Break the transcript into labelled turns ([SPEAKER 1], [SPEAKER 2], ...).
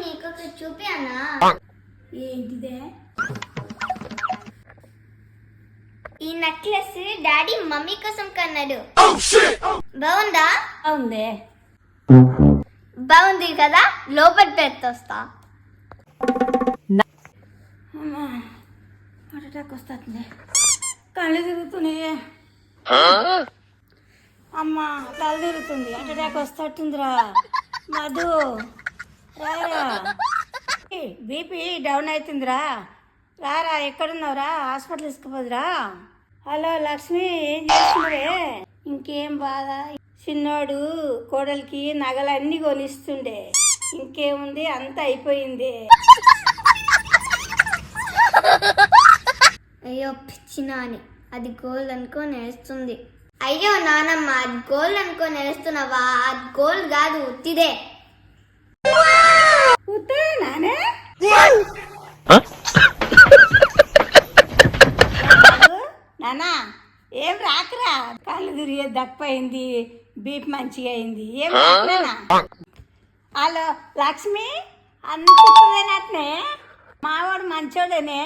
[SPEAKER 1] నీకు చూపియానా?
[SPEAKER 2] ఏంటిదే?
[SPEAKER 1] ఈ నెక్లెస్ డాడీ మమ్మీ కోసం కన్నాడు. బాగుందా?
[SPEAKER 2] బాగుందే.
[SPEAKER 1] బాగుంది కదా, లోపల పెట్టొస్తా.
[SPEAKER 2] అమ్మా హార్ట్ అటాక్ వస్తుంది, కళ్ళు తిరుగుతున్నాయి. అమ్మా తల తిరుగుతుంది, హార్ట్ అటాక్ వస్తుందిరా. మధు రారా, బీపీ డౌన్ అవుతుందిరా. రారా, ఎక్కడున్నావురా? హాస్పిటల్ తీసుకుపోదురా. హలో లక్ష్మి, ఏం చేస్తున్నావే? ఇంకేం బాధ? చిన్నోడు కోడలికి నగలన్నీ కొనిస్తుండే, ఇంకేముంది, అంత అయిపోయింది.
[SPEAKER 1] అయ్యో పిచ్చినా అని, అది గోల్డ్ అనుకొని వేస్తుంది. అయ్యో నానమ్మ, అది గోల్డ్ అనుకొని వేస్తున్నావా? అది గోల్డ్ కాదు, ఉత్తిదే.
[SPEAKER 2] నానే నానా, ఏం రాకరా? కళ్ళు తిరిగే దప్పయింది, బీపీ మంచిగా అయింది, ఏం రాకరా? హలో లక్ష్మి, అంతేనట్నే, మావాడు మంచోడేనే.